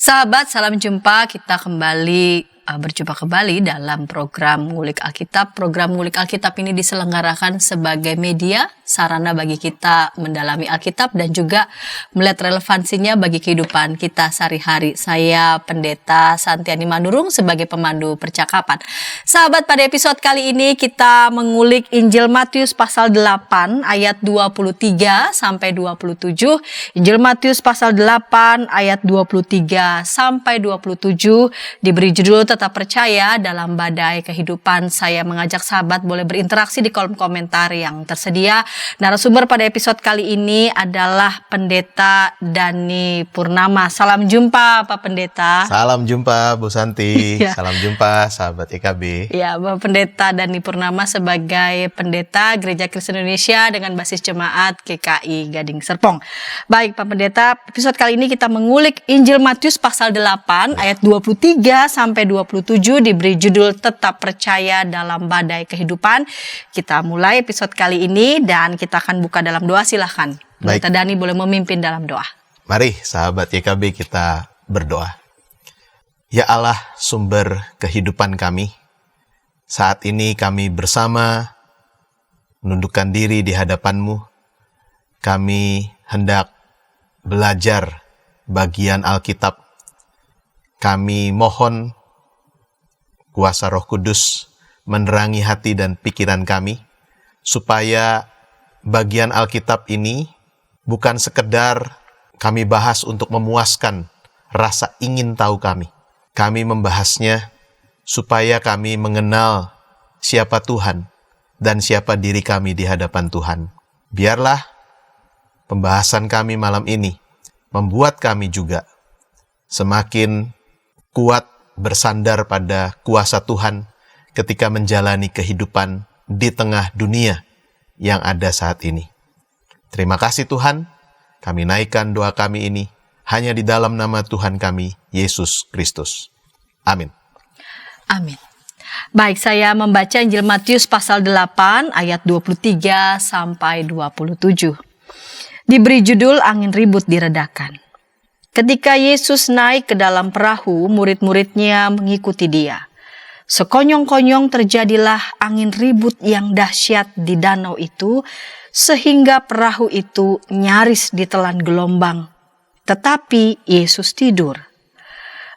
Sahabat, salam jumpa. Kita berjumpa kembali dalam program Ngulik Alkitab. Program Ngulik Alkitab ini diselenggarakan sebagai media sarana bagi kita mendalami Alkitab dan juga melihat relevansinya bagi kehidupan kita sehari-hari. Saya Pendeta Santiani Manurung sebagai pemandu percakapan. Sahabat, pada episode kali ini kita mengulik Injil Matius pasal 8 ayat 23 sampai 27. Injil Matius pasal 8 ayat 23 sampai 27 diberi judul Tetap Percaya dalam Badai Kehidupan. Saya mengajak sahabat boleh berinteraksi di kolom komentar yang tersedia. Narasumber pada episode kali ini adalah Pendeta Dhani Purnama. Salam jumpa Pak Pendeta. Salam jumpa Bu Santi. Salam jumpa sahabat IKB. Ya, Bapak Pendeta Dhani Purnama sebagai Pendeta Gereja Kristen Indonesia dengan basis jemaat GKI Gading Serpong. Baik Pak Pendeta, episode kali ini kita mengulik Injil Matius pasal 8 ayat 23 sampai 27 diberi judul Tetap Percaya dalam Badai Kehidupan. Kita mulai episode kali ini dan kita akan buka dalam doa. Silahkan Pendeta Dhani boleh memimpin dalam doa. Mari sahabat YKB kita berdoa. Ya Allah, sumber kehidupan kami, saat ini kami bersama menundukkan diri di hadapan-Mu. Kami hendak belajar bagian Alkitab. Kami mohon kuasa Roh Kudus menerangi hati dan pikiran kami, supaya bagian Alkitab ini bukan sekedar kami bahas untuk memuaskan rasa ingin tahu kami. Kami membahasnya supaya kami mengenal siapa Tuhan dan siapa diri kami di hadapan Tuhan. Biarlah pembahasan kami malam ini membuat kami juga semakin kuat bersandar pada kuasa Tuhan ketika menjalani kehidupan di tengah dunia yang ada saat ini. Terima kasih Tuhan, kami naikkan doa kami ini hanya di dalam nama Tuhan kami, Yesus Kristus. Amin. Amin. Baik, saya membaca Injil Matius pasal 8 ayat 23 sampai 27. Diberi judul Angin Ribut Diredakan. Ketika Yesus naik ke dalam perahu, murid-muridnya mengikuti dia. Sekonyong-konyong terjadilah angin ribut yang dahsyat di danau itu, sehingga perahu itu nyaris ditelan gelombang. Tetapi Yesus tidur.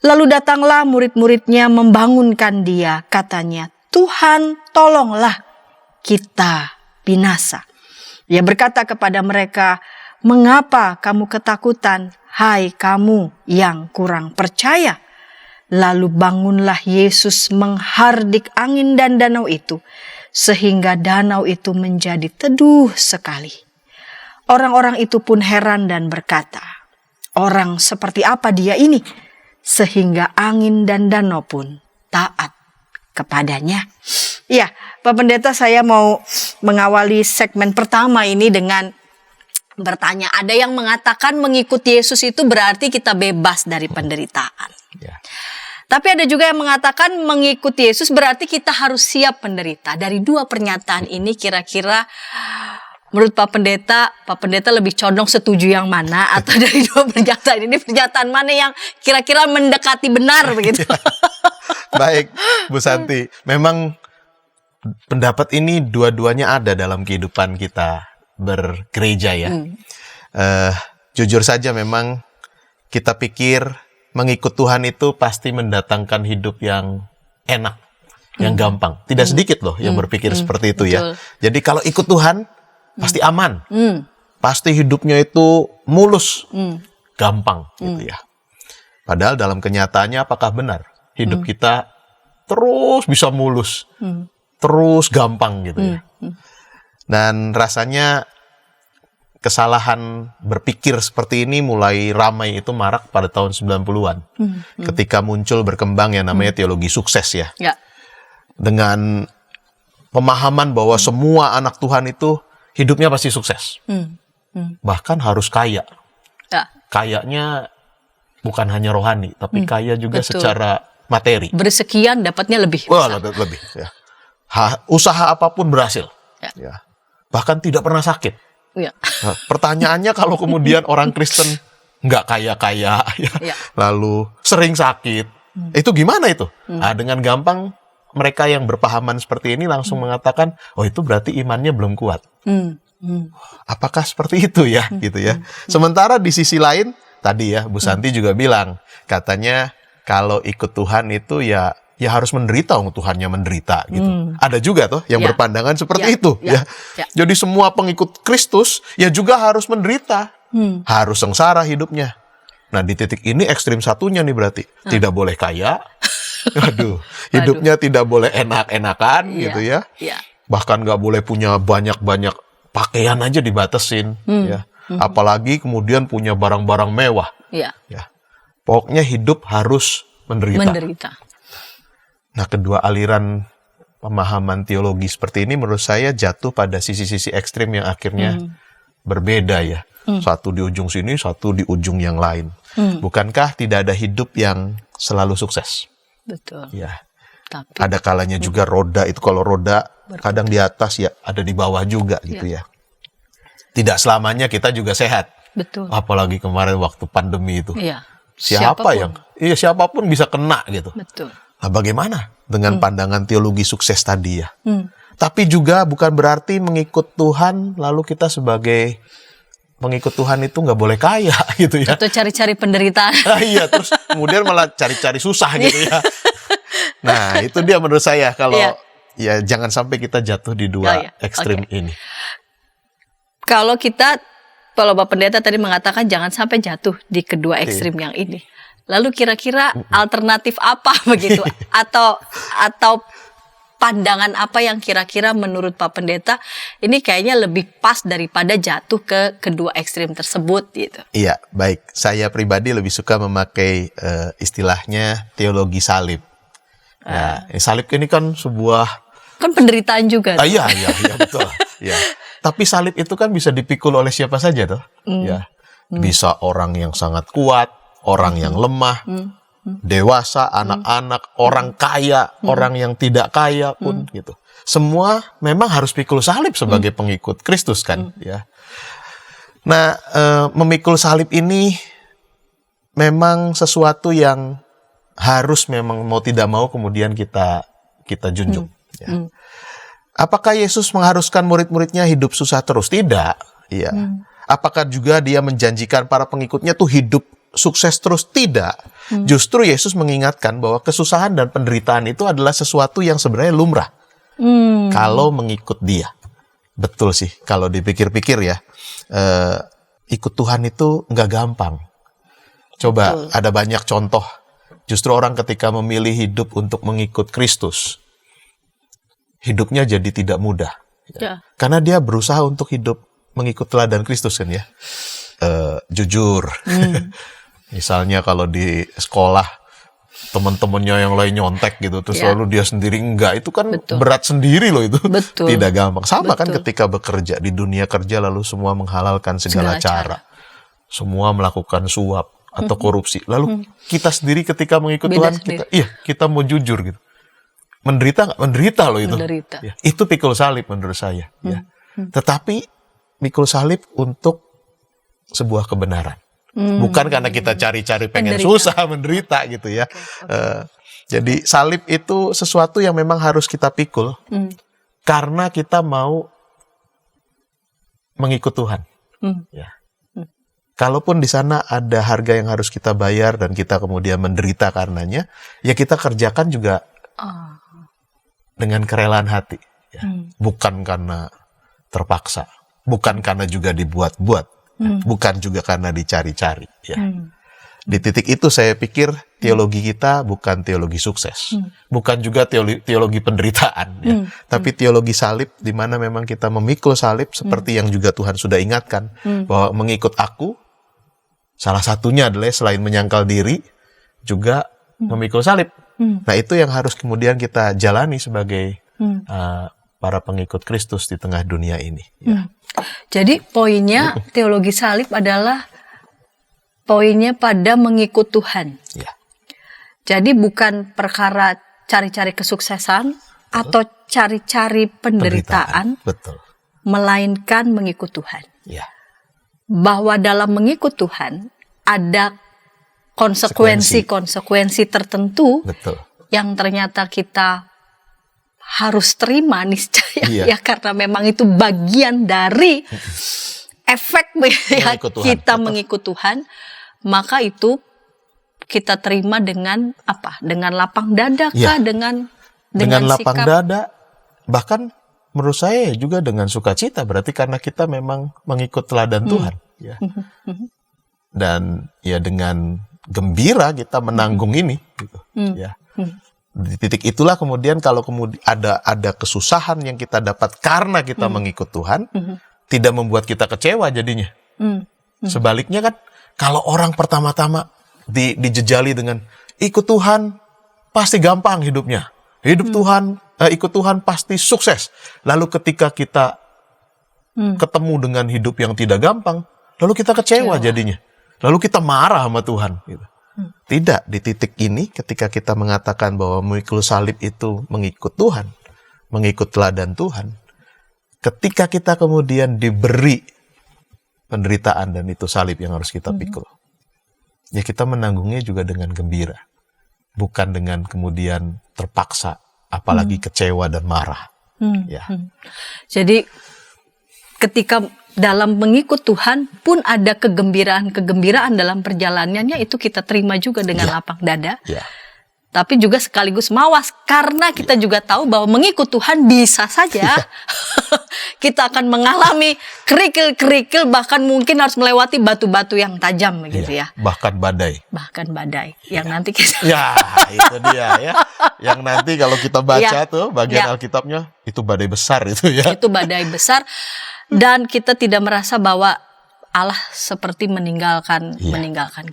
Lalu datanglah murid-muridnya membangunkan dia, katanya, "Tuhan, tolonglah, kita binasa." Ia berkata kepada mereka, "Mengapa kamu ketakutan, hai kamu yang kurang percaya?" Lalu bangunlah Yesus menghardik angin dan danau itu, sehingga danau itu menjadi teduh sekali. Orang-orang itu pun heran dan berkata, "Orang seperti apa dia ini?" Sehingga angin dan danau pun taat kepadanya. Ya, Pak Pendeta, saya mau mengawali segmen pertama ini dengan bertanya. Ada yang mengatakan mengikuti Yesus itu berarti kita bebas dari penderitaan. Ya. Tapi ada juga yang mengatakan mengikuti Yesus berarti kita harus siap menderita. Dari dua pernyataan ini kira-kira menurut Pak Pendeta lebih condong setuju yang mana? Atau dari dua pernyataan ini pernyataan mana yang kira-kira mendekati benar begitu? Baik, Bu Santi. Memang pendapat ini dua-duanya ada dalam kehidupan kita bergereja ya. Jujur saja memang kita pikir mengikut Tuhan itu pasti mendatangkan hidup yang enak, yang gampang. Tidak sedikit loh yang berpikir seperti itu. Betul. Ya. Jadi kalau ikut Tuhan pasti aman, pasti hidupnya itu mulus, gampang gitu ya. Padahal dalam kenyataannya apakah benar hidup kita terus bisa mulus, terus gampang gitu ya. Dan rasanya kesalahan berpikir seperti ini mulai ramai itu marak pada tahun 90-an. Ketika muncul berkembang yang namanya teologi sukses ya. Dengan pemahaman bahwa semua anak Tuhan itu hidupnya pasti sukses. Bahkan harus kaya. Kayanya bukan hanya rohani, tapi kaya juga secara materi. Bersekian dapatnya lebih. Wah, lebih ya. Usaha apapun berhasil. Ya. Bahkan tidak pernah sakit. Ya. Nah, pertanyaannya kalau kemudian orang Kristen nggak kaya-kaya, ya. Ya. Lalu sering sakit. Itu gimana itu? Dengan gampang mereka yang berpahaman seperti ini langsung mengatakan, oh itu berarti imannya belum kuat. Apakah seperti itu ya, gitu ya? Sementara di sisi lain, tadi ya Bu Santi juga bilang, katanya kalau ikut Tuhan itu ya harus menderita, Tuhannya menderita gitu. Ada juga tuh yang Ya. berpandangan seperti Ya. itu, Ya. ya. Jadi semua pengikut Kristus ya juga harus menderita, harus sengsara hidupnya. Nah di titik ini ekstrim satunya nih berarti tidak boleh kaya, aduh, hidupnya tidak boleh enak-enakan gitu ya. Ya. Bahkan nggak boleh punya banyak-banyak pakaian aja dibatesin, ya. Apalagi kemudian punya barang-barang mewah, Ya. ya. Pokoknya hidup harus menderita. Menderita. Nah, kedua aliran pemahaman teologi seperti ini menurut saya jatuh pada sisi-sisi ekstrim yang akhirnya berbeda ya. Satu di ujung sini, satu di ujung yang lain. Bukankah tidak ada hidup yang selalu sukses? Betul. Ya. Tapi Ada kalanya juga roda itu, kalau roda kadang di atas ya ada di bawah juga gitu ya. Tidak selamanya kita juga sehat. betul. Apalagi kemarin waktu pandemi itu. Iya. Siapapun bisa kena gitu. Betul. Nah, bagaimana dengan pandangan teologi sukses tadi ya? Tapi juga bukan berarti mengikut Tuhan lalu kita sebagai pengikut Tuhan itu nggak boleh kaya gitu ya. Atau cari-cari penderitaan. Iya, terus kemudian malah cari-cari susah gitu ya. Nah, itu dia menurut saya kalau ya jangan sampai kita jatuh di dua ekstrim ini. Kalau Bapak Pendeta tadi mengatakan jangan sampai jatuh di kedua ekstrim yang ini. Lalu kira-kira alternatif apa begitu? Atau pandangan apa yang kira-kira menurut Pak Pendeta ini kayaknya lebih pas daripada jatuh ke kedua ekstrim tersebut gitu? Iya, baik. Saya pribadi lebih suka memakai istilahnya teologi salib. Ya, salib ini kan sebuah penderitaan juga. Iya, betul. Ya. Tapi salib itu kan bisa dipikul oleh siapa saja tuh. Ya. Bisa orang yang sangat kuat, orang yang lemah, dewasa, anak-anak, orang kaya, orang yang tidak kaya pun gitu. Semua memang harus pikul salib sebagai pengikut Kristus kan, ya. Nah, memikul salib ini memang sesuatu yang harus memang mau tidak mau kemudian kita junjung. Ya. Apakah Yesus mengharuskan murid-muridnya hidup susah terus? Tidak. Ya. Apakah juga dia menjanjikan para pengikutnya tuh hidup sukses terus? Tidak. Justru Yesus mengingatkan bahwa kesusahan dan penderitaan itu adalah sesuatu yang sebenarnya lumrah. Kalau mengikut dia. Betul sih, kalau dipikir-pikir ya. Ikut Tuhan itu nggak gampang. Coba, ada banyak contoh. Justru orang ketika memilih hidup untuk mengikut Kristus, hidupnya jadi tidak mudah. Ya. Karena dia berusaha untuk hidup mengikut teladan Kristus kan ya. Jujur. Misalnya kalau di sekolah teman-temannya yang lain nyontek gitu, terus lalu dia sendiri enggak, itu kan berat sendiri loh itu. Tidak gampang. Sama kan ketika bekerja di dunia kerja lalu semua menghalalkan segala cara. Semua melakukan suap atau korupsi. Lalu kita sendiri ketika mengikut Tuhan, kita mau jujur gitu. Menderita nggak? Menderita loh itu. Ya, itu pikul salib menurut saya. Ya. Tetapi pikul salib untuk sebuah kebenaran. Bukan karena kita cari-cari pengen susah, menderita gitu ya. Jadi salib itu sesuatu yang memang harus kita pikul. Karena kita mau mengikut Tuhan. Ya. Kalaupun di sana ada harga yang harus kita bayar dan kita kemudian menderita karenanya, ya kita kerjakan juga dengan kerelaan hati, ya. Bukan karena terpaksa, bukan karena juga dibuat-buat, bukan juga karena dicari-cari. Ya. Di titik itu saya pikir teologi kita bukan teologi sukses, bukan juga teologi penderitaan, ya. Tapi teologi salib di mana memang kita memikul salib seperti yang juga Tuhan sudah ingatkan, bahwa mengikut aku, salah satunya adalah selain menyangkal diri, juga memikul salib. Nah itu yang harus kemudian kita jalani sebagai para pengikut Kristus di tengah dunia ini. Ya. Jadi poinnya teologi salib adalah poinnya pada mengikut Tuhan. Ya. Jadi bukan perkara cari-cari kesuksesan atau cari-cari penderitaan. Betul. Melainkan mengikut Tuhan. Ya. Bahwa dalam mengikut Tuhan ada konsekuensi tertentu Betul. yang ternyata kita harus terima niscaya Iya. ya, karena memang itu bagian dari efek ya, Mengikut Tuhan. kita Betul. mengikut Tuhan, maka itu kita terima dengan apa? Dengan lapang dada kah? Iya. Dengan lapang sikap dada, bahkan menurut saya juga dengan sukacita, berarti karena kita memang mengikut teladan Tuhan, ya. Dan ya dengan gembira kita menanggung ini, gitu, ya. Di titik itulah kemudian kalau kemudian ada kesusahan yang kita dapat karena kita mengikut Tuhan, tidak membuat kita kecewa jadinya. Sebaliknya kan, kalau orang pertama-tama dijejali dengan ikut Tuhan pasti gampang hidupnya. Hidup Tuhan, ikut Tuhan pasti sukses. Lalu ketika kita ketemu dengan hidup yang tidak gampang, lalu kita kecewa jadinya. Lalu kita marah sama Tuhan. Gitu. Tidak, di titik ini ketika kita mengatakan bahwa memikul salib itu mengikut Tuhan, mengikut teladan Tuhan, ketika kita kemudian diberi penderitaan dan itu salib yang harus kita pikul, ya kita menanggungnya juga dengan gembira. Bukan dengan kemudian terpaksa, apalagi kecewa dan marah. Ya. Jadi ketika dalam mengikut Tuhan pun ada kegembiraan dalam perjalanannya, itu kita terima juga dengan lapang dada. Ya. Tapi juga sekaligus mawas, karena kita juga tahu bahwa mengikut Tuhan bisa saja kita akan mengalami kerikil-kerikil, bahkan mungkin harus melewati batu-batu yang tajam gitu ya. Bahkan badai. Yang nanti kita Ya, itu dia ya. Yang nanti kalau kita baca tuh bagian Alkitabnya, itu badai besar itu ya. Itu badai besar, dan kita tidak merasa bahwa Allah seperti meninggalkan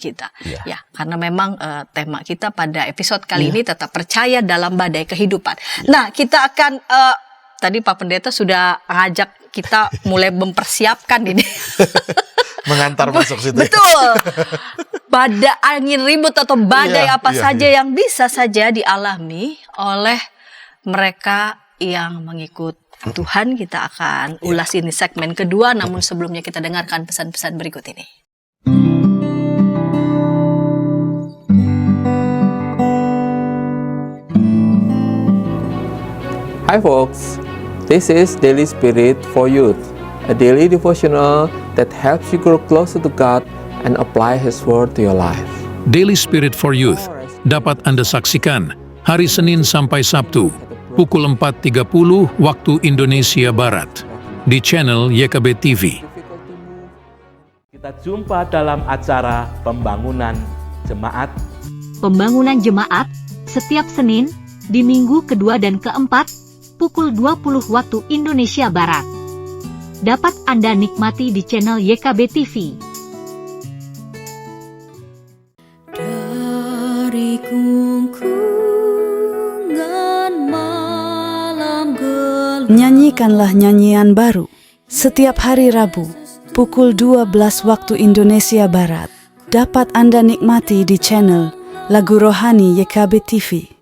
kita. Ya, karena memang tema kita pada episode kali ini tetap percaya dalam badai kehidupan. Nah, kita akan tadi Pak Pendeta sudah ngajak kita mulai mempersiapkan ini. Mengantar masuk situ. Betul. Badai angin ribut atau badai apa saja yang bisa saja dialami oleh mereka yang mengikut Tuhan. Kita akan ulas ini segmen kedua, namun sebelumnya kita dengarkan pesan-pesan berikut ini. Hi folks, this is Daily Spirit for Youth, a daily devotional that helps you grow closer to God and apply His Word to your life. Daily Spirit for Youth dapat Anda saksikan hari Senin sampai Sabtu pukul 4.30 waktu Indonesia Barat di channel YKB TV. Kita jumpa dalam acara Pembangunan Jemaat. Pembangunan Jemaat setiap Senin di minggu kedua dan keempat pukul 20 waktu Indonesia Barat. Dapat Anda nikmati di channel YKB TV. Dari kungkungan malam gelap, Nyanyikanlah nyanyian baru setiap hari Rabu pukul 12 waktu Indonesia Barat. Dapat Anda nikmati di channel Lagu Rohani YKB TV.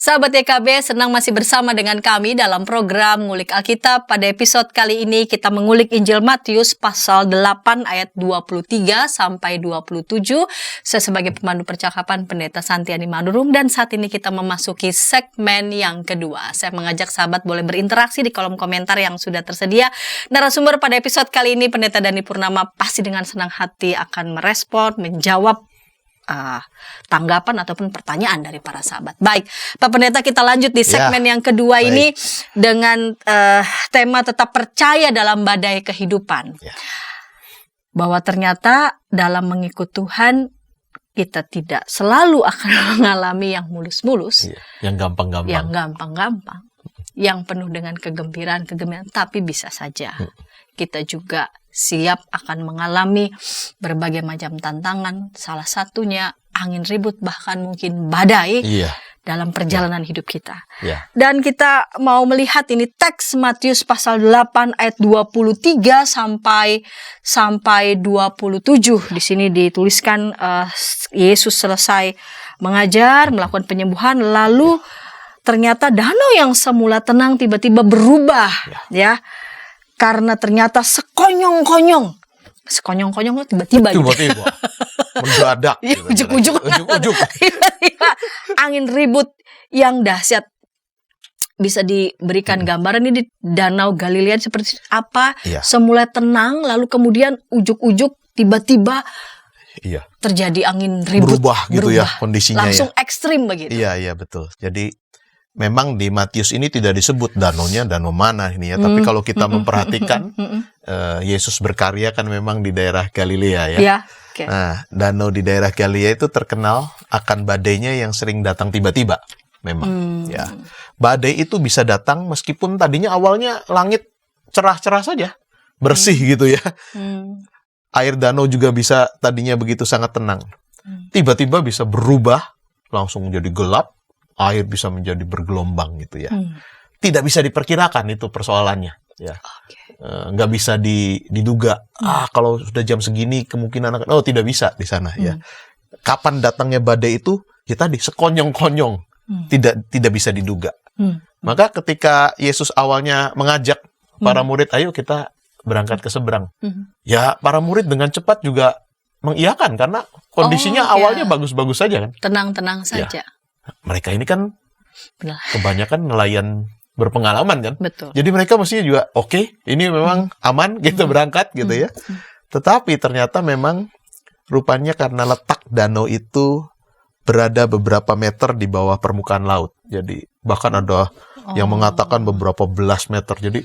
Sahabat YKB, senang masih bersama dengan kami dalam program Ngulik Alkitab. Pada episode kali ini kita mengulik Injil Matius pasal 8 ayat 23 sampai 27. Saya sebagai pemandu percakapan Pendeta Santiani Manurung, dan saat ini kita memasuki segmen yang kedua. Saya mengajak sahabat boleh berinteraksi di kolom komentar yang sudah tersedia. Narasumber pada episode kali ini Pendeta Dani Purnama pasti dengan senang hati akan merespon, menjawab tanggapan ataupun pertanyaan dari para sahabat. Baik, Pak Pendeta, kita lanjut di segmen yang kedua ini dengan tema tetap percaya dalam badai kehidupan. Bahwa ternyata dalam mengikut Tuhan kita tidak selalu akan mengalami yang mulus-mulus, yang gampang-gampang. yang gampang-gampang. yang penuh dengan kegembiraan, tapi bisa saja kita juga siap akan mengalami berbagai macam tantangan, salah satunya angin ribut, bahkan mungkin badai dalam perjalanan hidup kita. Dan kita mau melihat ini teks Matius pasal 8 ayat 23 sampai 27. Di sini dituliskan Yesus selesai mengajar, melakukan penyembuhan, lalu ternyata danau yang semula tenang tiba-tiba berubah, ya. Karena ternyata sekonyong-konyong tiba-tiba mendadak, ujuk-ujuk tiba-tiba angin ribut yang dahsyat. Bisa diberikan gambaran ini di Danau Galilea seperti apa? Semula tenang, lalu kemudian ujuk-ujuk tiba-tiba terjadi angin ribut, berubah gitu ya kondisinya, langsung ekstrim begitu. Iya betul. Jadi memang di Matius ini tidak disebut danaunya danau mana ini ya, tapi kalau kita memperhatikan Yesus berkarya kan memang di daerah Galilea ya. Nah, danau di daerah Galilea itu terkenal akan badainya yang sering datang tiba-tiba. Memang ya. Badai itu bisa datang meskipun tadinya awalnya langit cerah-cerah saja, bersih gitu ya. Air danau juga bisa tadinya begitu sangat tenang. Tiba-tiba bisa berubah, langsung jadi gelap, air bisa menjadi bergelombang gitu ya. Tidak bisa diperkirakan itu persoalannya. Ya. Nggak bisa diduga. Kalau sudah jam segini kemungkinan tidak bisa di sana ya. Kapan datangnya badai itu? Ya tadi sekonyong-konyong, tidak bisa diduga. Maka ketika Yesus awalnya mengajak para murid, ayo kita berangkat ke seberang. Ya, para murid dengan cepat juga mengiyakan karena kondisinya awalnya bagus-bagus saja kan. Tenang-tenang saja. Mereka ini kan kebanyakan nelayan berpengalaman kan. Betul. Jadi mereka mestinya juga oke, ini memang aman kita berangkat gitu ya. Tetapi ternyata memang rupanya karena letak danau itu berada beberapa meter di bawah permukaan laut. Jadi bahkan ada yang mengatakan beberapa belas meter. Jadi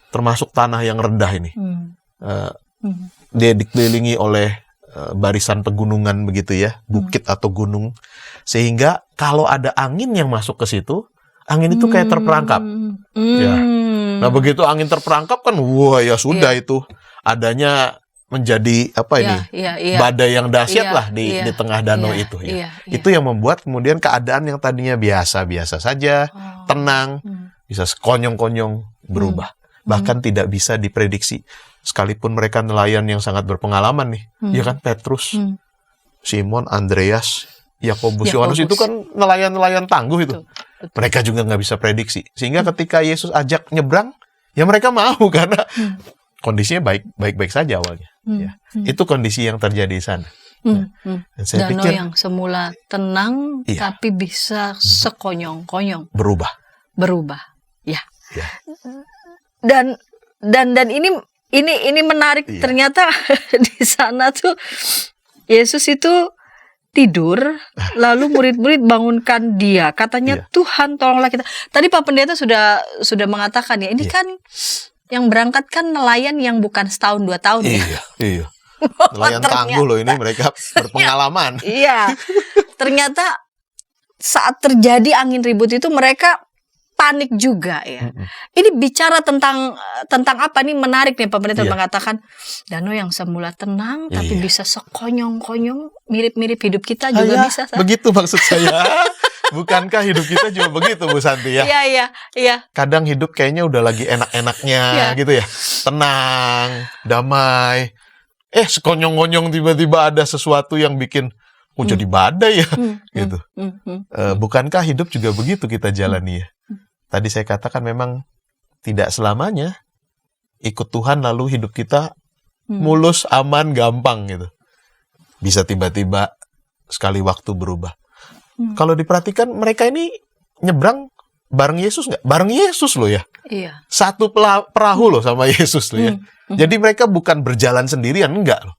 termasuk tanah yang rendah ini. Dia dikelilingi oleh barisan pegunungan begitu ya, bukit atau gunung. Sehingga kalau ada angin yang masuk ke situ, angin itu kayak terperangkap. Ya. Nah begitu angin terperangkap kan, wah ya sudah itu adanya menjadi badai yang dahsyat lah di tengah danau itu. Itu yang membuat kemudian keadaan yang tadinya biasa-biasa saja, tenang, bisa sekonyong-konyong berubah. Bahkan tidak bisa diprediksi. Sekalipun mereka nelayan yang sangat berpengalaman nih, ya kan, Petrus, Simon, Andreas, Yakobus, Yohanes itu kan nelayan-nelayan tangguh itu. Betul. Mereka juga nggak bisa prediksi. Sehingga ketika Yesus ajak nyebrang, ya mereka mau karena kondisinya baik-baik saja awalnya. Itu kondisi yang terjadi di sana. Dan saya danau pikir yang semula tenang, tapi bisa sekonyong-konyong. Berubah. Ya. Dan ini menarik. Ternyata di sana tuh Yesus itu tidur, lalu murid-murid bangunkan dia. Katanya, Tuhan tolonglah kita. Tadi Pak Pendeta sudah mengatakan ya, ini kan yang berangkat kan nelayan yang bukan setahun 2 tahun ya. Iya. Nelayan tangguh loh ini, mereka berpengalaman. Iya. Ternyata saat terjadi angin ribut itu mereka panik juga ya. Ini bicara tentang apa nih, menarik nih Pak Pendeta mengatakan danau yang semula tenang tapi bisa sekonyong-konyong, mirip-mirip hidup kita juga bisa. Begitu maksud saya. Bukankah hidup kita juga begitu Bu Santi ya? Iya. Kadang hidup kayaknya udah lagi enak-enaknya gitu ya. Tenang, damai. Sekonyong-konyong tiba-tiba ada sesuatu yang bikin jadi badai ya gitu. Bukankah hidup juga begitu kita jalani ya? Tadi saya katakan memang tidak selamanya ikut Tuhan lalu hidup kita mulus, aman, gampang gitu. Bisa tiba-tiba sekali waktu berubah. Kalau diperhatikan mereka ini nyebrang bareng Yesus nggak? Bareng Yesus loh ya. Iya. Satu perahu loh sama Yesus loh ya. Jadi mereka bukan berjalan sendirian, enggak loh.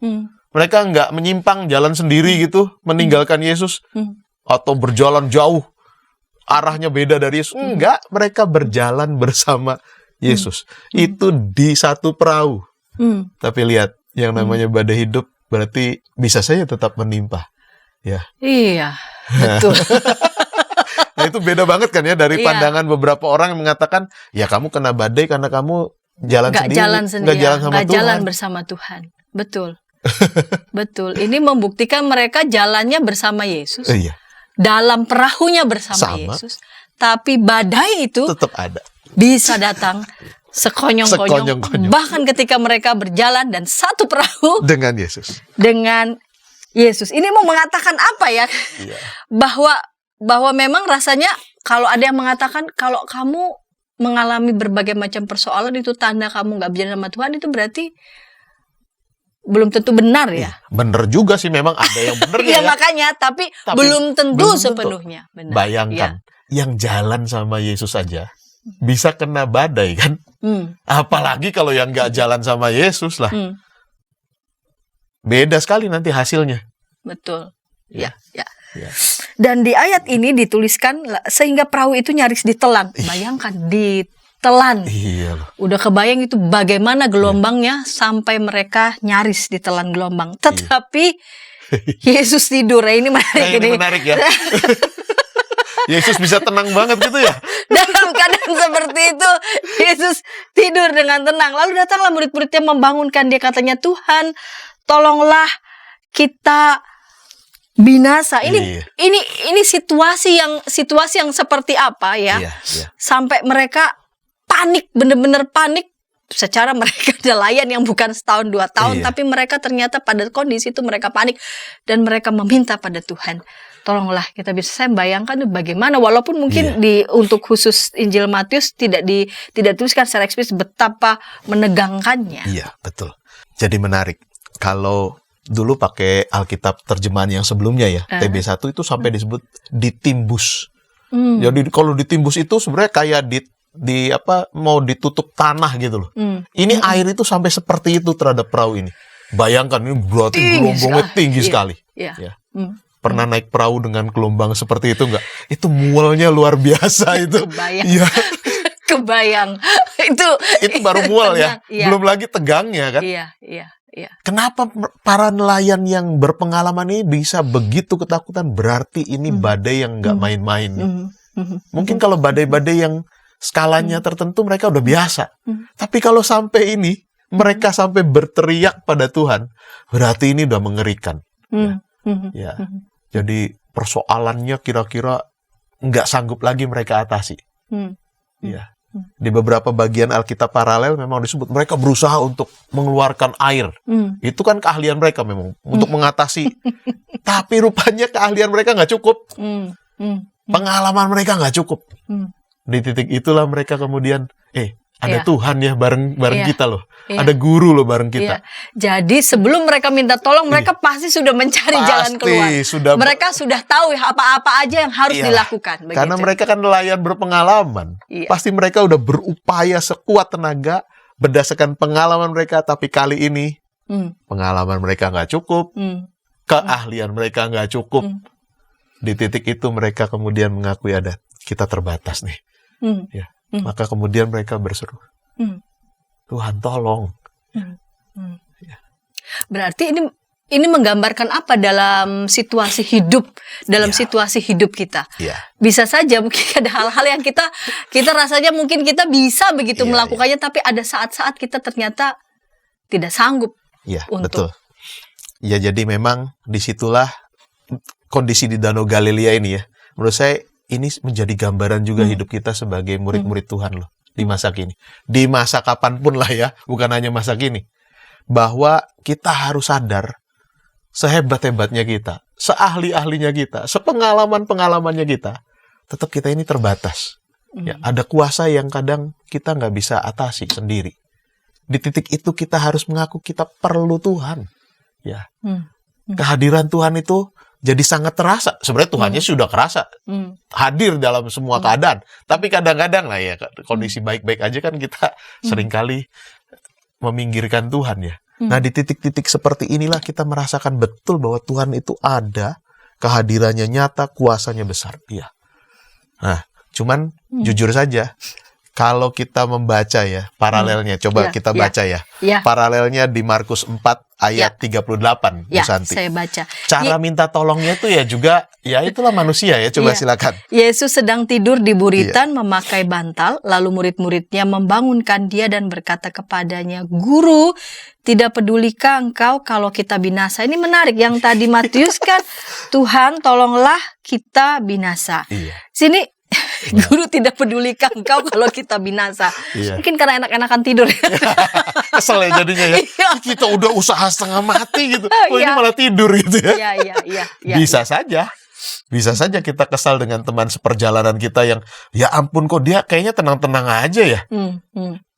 Mereka nggak menyimpang jalan sendiri gitu, meninggalkan Yesus. Atau berjalan jauh. Arahnya beda dari Yesus. Enggak, mereka berjalan bersama Yesus. Itu di satu perahu. Tapi lihat, yang namanya badai hidup berarti bisa saja tetap menimpa. Ya. Iya, betul. Nah itu beda banget kan ya dari Iya. pandangan beberapa orang yang mengatakan, ya kamu kena badai karena kamu jalan Nggak sendiri, jalan nggak sendiri, jalan sama nggak Tuhan. jalan bersama Tuhan. Betul. Betul. Ini membuktikan mereka jalannya bersama Yesus. Iya, Dalam perahunya bersama Sama. Yesus. Tapi badai itu tetap ada. bisa datang sekonyong-konyong. Sekonyong-konyong. Bahkan ketika mereka berjalan dan satu perahu Dengan Yesus. dengan Yesus. Ini mau mengatakan apa ya? Iya. Bahwa memang rasanya kalau ada yang mengatakan kalau kamu mengalami berbagai macam persoalan itu tanda kamu nggak berjalan sama Tuhan, itu berarti belum tentu benar ya. Bener juga sih, memang ada yang bener Iya ya. makanya, tapi Tapi belum tentu belum tentu. sepenuhnya benar. Bayangkan, yang jalan sama Yesus aja bisa kena badai kan? Hmm. Apalagi kalau yang nggak jalan sama Yesus lah. Hmm. Beda sekali nanti hasilnya. Betul. Ya, ya. Ya. Dan di ayat ini dituliskan sehingga perahu itu nyaris ditelan. Bayangkan ditelan. Iya loh. Udah kebayang itu bagaimana gelombangnya sampai mereka nyaris ditelan gelombang. Tetapi Yesus tidur. Ya, ini menarik Nah, ini ini. menarik ya. Yesus bisa tenang banget gitu ya. Dalam keadaan seperti itu, Yesus tidur dengan tenang. Lalu datanglah murid-muridnya membangunkan dia, katanya, Tuhan, tolonglah kita binasa. Iya. Ini situasi yang seperti apa ya? Iya, iya. Sampai mereka panik, bener-bener panik. Secara mereka nelayan yang bukan setahun 2 tahun, Iya. tapi mereka ternyata pada kondisi itu mereka panik dan mereka meminta pada Tuhan, tolonglah kita bisa. Saya bayangkan tuh bagaimana, walaupun mungkin untuk khusus Injil Matius tidak tuliskan secara eksplisit betapa menegangkannya. Iya, betul. Jadi menarik. Kalau dulu pakai Alkitab terjemahan yang sebelumnya ya, TB1 itu sampai disebut ditimbus. Jadi kalau ditimbus itu sebenarnya kayak mau ditutup tanah gitu loh. Ini air itu sampai seperti itu terhadap perahu ini. Bayangkan, ini berarti gelombangnya tinggi sekali. Iya. Ya. Pernah naik perahu dengan gelombang seperti itu nggak? Itu mualnya luar biasa itu. Kebayang. Iya. Kebayang. Itu baru mual ya. Iya. Belum lagi tegangnya kan. Iya. Kenapa para nelayan yang berpengalaman ini bisa begitu ketakutan? Berarti ini badai yang nggak main-main. Mungkin kalau badai-badai yang skalanya tertentu mereka udah biasa. Tapi kalau sampai ini, mereka sampai berteriak pada Tuhan, berarti ini udah mengerikan. Ya. Jadi persoalannya kira-kira nggak sanggup lagi mereka atasi. Ya. Di beberapa bagian Alkitab paralel memang disebut mereka berusaha untuk mengeluarkan air. Itu kan keahlian mereka memang untuk mengatasi. Tapi rupanya keahlian mereka nggak cukup. Pengalaman mereka nggak cukup. Di titik itulah mereka kemudian, ada Iya. Tuhan ya bareng Iya. kita loh. Iya. Ada guru loh bareng kita. Iya. Jadi sebelum mereka minta tolong, mereka pasti sudah mencari jalan keluar. Mereka sudah tahu apa-apa aja yang harus Iya. dilakukan. Begitu. Karena mereka kan nelayan berpengalaman. Iya. Pasti mereka udah berupaya sekuat tenaga berdasarkan pengalaman mereka. Tapi kali ini pengalaman mereka nggak cukup. Keahlian mereka nggak cukup. Di titik itu mereka kemudian mengakui ada kita terbatas nih. Ya. Maka kemudian mereka berseru, Tuhan tolong. Berarti ini menggambarkan apa dalam situasi hidup, situasi hidup kita. Iya. Bisa saja mungkin ada hal-hal yang kita rasanya mungkin kita bisa begitu Iya, melakukannya, tapi ada saat-saat kita ternyata tidak sanggup. Iya, Untuk- betul. Ya, jadi memang disitulah kondisi di Danau Galilea ini ya. Menurut saya ini menjadi gambaran juga hidup kita sebagai murid-murid Tuhan loh. Di masa kini. Di masa kapanpun lah ya, bukan hanya masa kini. Bahwa kita harus sadar, sehebat-hebatnya kita, seahli-ahlinya kita, sepengalaman-pengalamannya kita, tetap kita ini terbatas. Ya, ada kuasa yang kadang kita nggak bisa atasi sendiri. Di titik itu kita harus mengaku kita perlu Tuhan. Ya, kehadiran Tuhan itu jadi sangat terasa. Sebenarnya Tuhannya sudah kerasa hadir dalam semua keadaan. Tapi kadang-kadang lah ya kondisi baik-baik aja kan kita seringkali meminggirkan Tuhan ya. Nah di titik-titik seperti inilah kita merasakan betul bahwa Tuhan itu ada, kehadirannya nyata, kuasanya besar. Iya. Nah cuman jujur saja, Kalau kita membaca ya, paralelnya, coba Ya, kita ya. baca ya. Ya. Paralelnya di Markus 4 ayat 38, Bu Ya, Santi. saya baca. Cara minta tolongnya itu ya juga, ya itulah manusia ya, coba Iya. silakan. Yesus sedang tidur di Iya. buritan memakai bantal, lalu murid-muridnya membangunkan dia dan berkata kepadanya, "Guru, tidak pedulikah engkau kalau kita binasa?" Ini menarik, yang tadi Matius kan, Tuhan tolonglah kita binasa. Iya. Sini, Guru tidak pedulikah engkau kalau kita binasa? Iya. Mungkin karena enak-enakan tidur. Kesel ya jadinya ya. Iya. Kita udah usaha setengah mati gitu. Kok ini Iya. malah tidur gitu ya. Iya. Bisa saja. Bisa saja kita kesal dengan teman seperjalanan kita yang, ya ampun kok dia kayaknya tenang-tenang aja ya.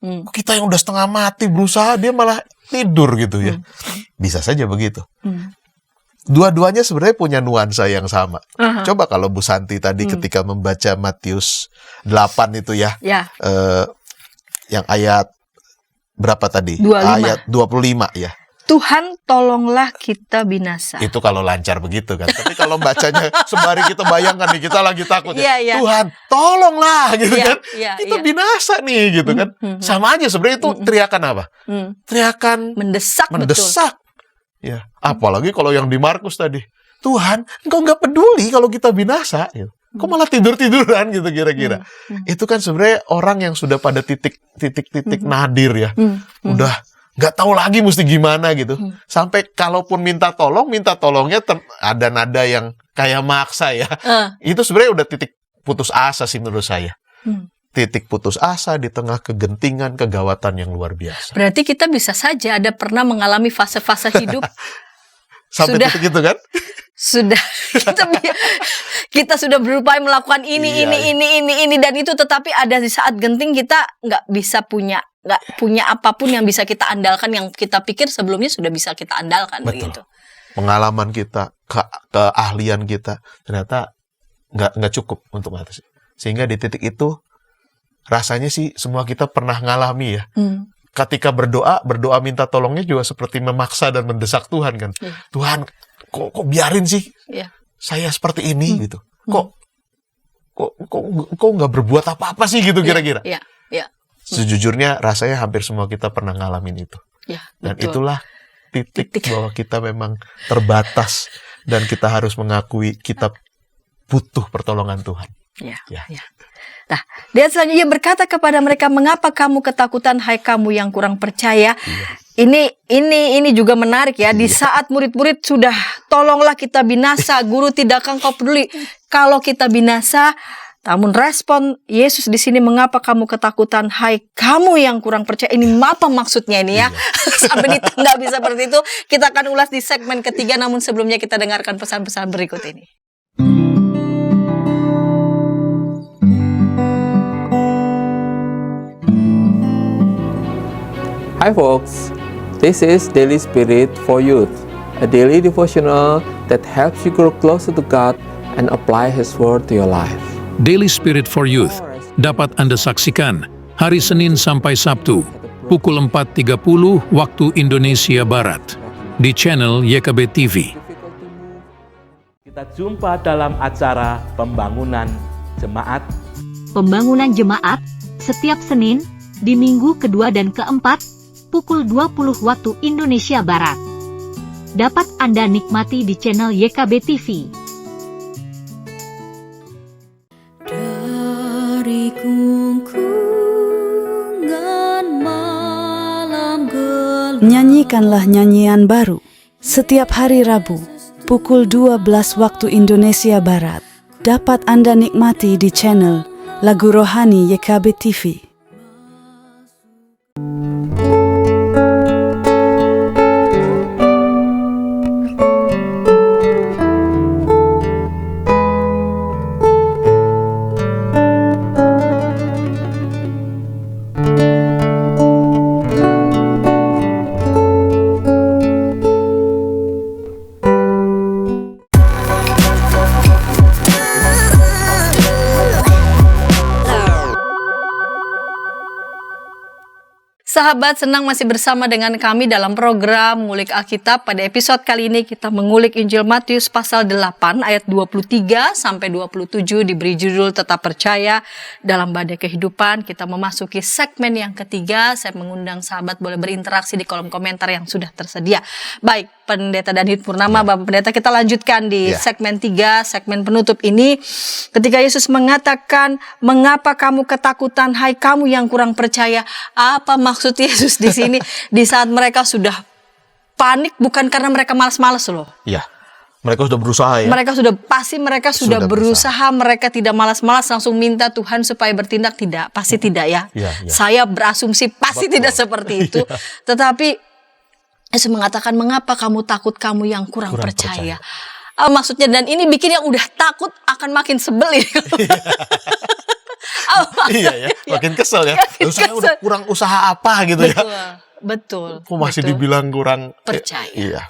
Kok kita yang udah setengah mati berusaha, dia malah tidur gitu ya. Bisa saja begitu. Dua-duanya sebenarnya punya nuansa yang sama. Coba kalau Bu Santi tadi ketika membaca Matius 8 itu ya. Ya. Yang ayat berapa tadi? 25. Ayat 25 ya. Tuhan tolonglah kita binasa. Itu kalau lancar begitu kan. Tapi kalau bacanya sembari kita bayangkan nih, kita lagi takut ya. Iya. Tuhan, tolonglah gitu Iya, kan. iya, Kita iya. binasa nih gitu kan. Sama aja sebenarnya itu teriakan apa? Teriakan Mendesak, betul. mendesak. Ya, apalagi kalau yang di Markus tadi. Tuhan, engkau nggak peduli kalau kita binasa. Gitu. Kok malah tidur-tiduran gitu kira-kira. Itu kan sebenarnya orang yang sudah pada titik nadir ya. Udah nggak tahu lagi mesti gimana gitu. Sampai kalaupun minta tolongnya ada nada yang kayak maksa ya. Itu sebenarnya udah titik putus asa sih menurut saya. Titik putus asa di tengah kegentingan, kegawatan yang luar biasa. Berarti kita bisa saja ada pernah mengalami fase-fase hidup Sampai Sudah. titik itu kan? sudah kita sudah berupaya melakukan ini dan itu, tetapi ada di saat genting kita nggak punya apapun yang bisa kita andalkan, yang kita pikir sebelumnya sudah bisa kita andalkan. Betul. Begitu. Pengalaman kita, keahlian kita ternyata nggak cukup untuk mengatasi. Sehingga di titik itu rasanya sih semua kita pernah ngalami ya. Ketika berdoa minta tolongnya juga seperti memaksa dan mendesak Tuhan kan. Tuhan, kok biarin sih saya seperti ini gitu. Kok nggak berbuat apa-apa sih gitu kira-kira. Iya. Sejujurnya rasanya hampir semua kita pernah ngalamin itu. Dan Betul. itulah titik bahwa kita memang terbatas dan kita harus mengakui kita butuh pertolongan Tuhan. Ya. Nah, dia selanjutnya berkata kepada mereka, "Mengapa kamu ketakutan, hai kamu yang kurang percaya?" Ini juga menarik ya. Di saat murid-murid sudah, tolonglah kita binasa, Guru tidakkah engkau peduli kalau kita binasa? Namun respon Yesus di sini, "Mengapa kamu ketakutan, hai kamu yang kurang percaya?" Ini apa maksudnya ini ya? Sampai ditanggapi seperti itu. Kita akan ulas di segmen ketiga, namun sebelumnya kita dengarkan pesan-pesan berikut ini. Hi folks, this is Daily Spirit for Youth, a daily devotional that helps you grow closer to God and apply His Word to your life. Daily Spirit for Youth dapat Anda saksikan hari Senin sampai Sabtu pukul 4.30 waktu Indonesia Barat di channel YKB TV. Kita jumpa dalam acara pembangunan jemaat. Pembangunan jemaat setiap Senin di minggu kedua dan keempat pukul 20 waktu Indonesia Barat. Dapat Anda nikmati di channel YKB TV. Dari kungkungan malam gelap. Nyanyikanlah nyanyian baru setiap hari Rabu pukul 12 waktu Indonesia Barat. Dapat Anda nikmati di channel Lagu Rohani YKB TV. sahabat, senang masih bersama dengan kami dalam program Ngulik Alkitab. Pada episode kali ini kita mengulik Injil Matius pasal 8 ayat 23 sampai 27, diberi judul Tetap Percaya dalam Badai Kehidupan. Kita memasuki segmen yang ketiga. Saya mengundang sahabat boleh berinteraksi di kolom komentar yang sudah tersedia. Baik, Pendeta Danhit Purnama, Bapak Pendeta, kita lanjutkan di segmen 3, segmen penutup ini. Ketika Yesus mengatakan, "Mengapa kamu ketakutan, hai kamu yang kurang percaya?" Apa maksud Yesus di sini? Di saat mereka sudah panik, bukan karena mereka malas-malas loh. Iya. Mereka sudah berusaha ya. Mereka sudah berusaha, mereka tidak malas-malas langsung minta Tuhan supaya bertindak, tidak, pasti tidak ya. Saya berasumsi pasti tidak seperti itu. Tetapi Yesus mengatakan, "Mengapa kamu takut, kamu yang kurang percaya?" Maksudnya, dan ini bikin yang udah takut akan makin sebel ini. Iya ya, makin kesel ya. Saya udah kurang usaha apa gitu ya. Betul. Kok masih dibilang kurang percaya. Iya.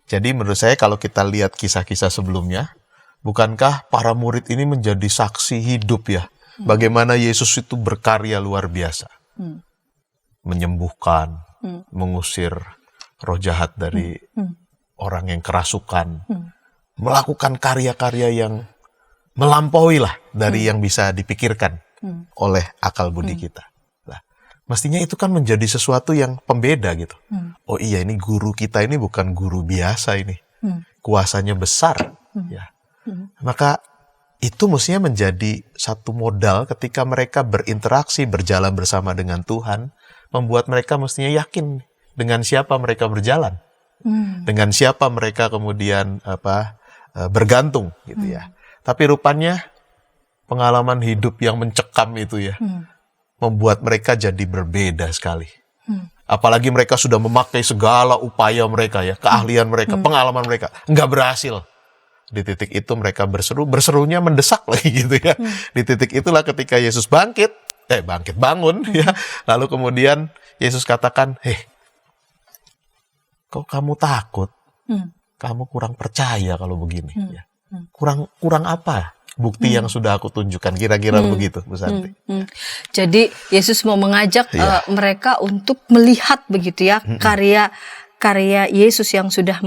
Jadi menurut saya kalau kita lihat kisah-kisah sebelumnya, bukankah para murid ini menjadi saksi hidup ya? Bagaimana Yesus itu berkarya luar biasa. Menyembuhkan, mengusir roh jahat dari orang yang kerasukan, melakukan karya-karya yang melampaui lah dari yang bisa dipikirkan oleh akal budi kita. Nah, mestinya itu kan menjadi sesuatu yang pembeda gitu. Oh iya, ini guru kita ini bukan guru biasa ini, kuasanya besar. Ya, maka itu mestinya menjadi satu modal ketika mereka berinteraksi, berjalan bersama dengan Tuhan, membuat mereka mestinya yakin dengan siapa mereka berjalan, dengan siapa mereka kemudian bergantung gitu ya. Tapi rupanya pengalaman hidup yang mencekam itu ya, membuat mereka jadi berbeda sekali. Apalagi mereka sudah memakai segala upaya mereka ya, keahlian mereka, pengalaman mereka, nggak berhasil. Di titik itu mereka berserunya mendesak lagi gitu ya. Di titik itulah ketika Yesus bangun ya. Lalu kemudian Yesus katakan, kok kamu takut? Kamu kurang percaya kalau begini ya. Kurang apa bukti yang sudah aku tunjukkan, kira-kira begitu Bu Santi. Jadi Yesus mau mengajak mereka untuk melihat begitu ya karya Yesus yang sudah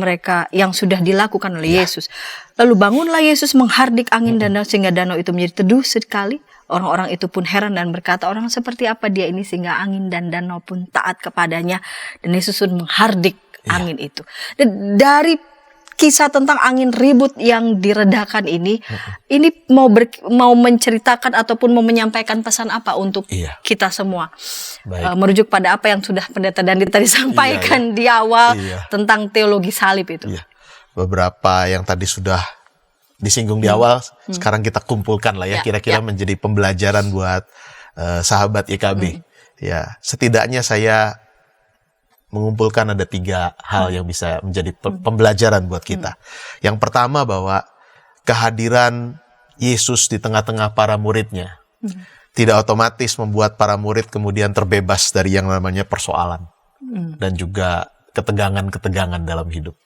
dilakukan oleh Yesus. Lalu bangunlah Yesus menghardik angin dan danau sehingga danau itu menjadi teduh sekali. Orang-orang itu pun heran dan berkata, "Orang seperti apa dia ini sehingga angin dan danau pun taat kepadanya?" Dan Yesus pun menghardik angin itu. Dan dari kisah tentang angin ribut yang diredakan ini mau menceritakan ataupun mau menyampaikan pesan apa untuk kita semua? Merujuk pada apa yang sudah Pendeta Danhit tadi sampaikan di awal tentang teologi salib itu. Beberapa yang tadi sudah disinggung di awal, sekarang kita kumpulkan lah ya, kira-kira menjadi pembelajaran buat sahabat YKB. Ya, setidaknya saya mengumpulkan ada 3 hal yang bisa menjadi pembelajaran buat kita. Yang pertama, bahwa kehadiran Yesus di tengah-tengah para muridnya tidak otomatis membuat para murid kemudian terbebas dari yang namanya persoalan dan juga ketegangan-ketegangan dalam hidup.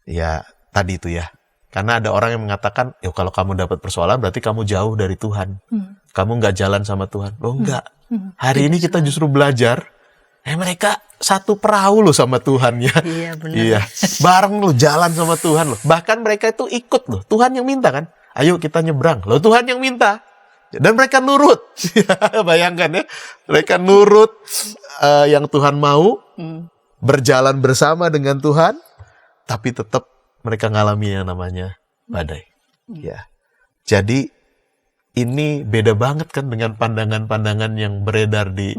Ya, tadi itu ya. Karena ada orang yang mengatakan, kalau kamu dapat persoalan berarti kamu jauh dari Tuhan. Kamu nggak jalan sama Tuhan. Loh enggak. Hari ini kita justru belajar, mereka satu perahu loh sama Tuhan ya. Iya benar. Iya, bareng loh jalan sama Tuhan loh. Bahkan mereka itu ikut loh. Tuhan yang minta kan, ayo kita nyebrang. Loh Tuhan yang minta. Dan mereka nurut. Bayangkan ya, mereka nurut yang Tuhan mau, berjalan bersama dengan Tuhan, tapi tetap mereka ngalami yang namanya badai. Ya, jadi ini beda banget kan dengan pandangan-pandangan yang beredar di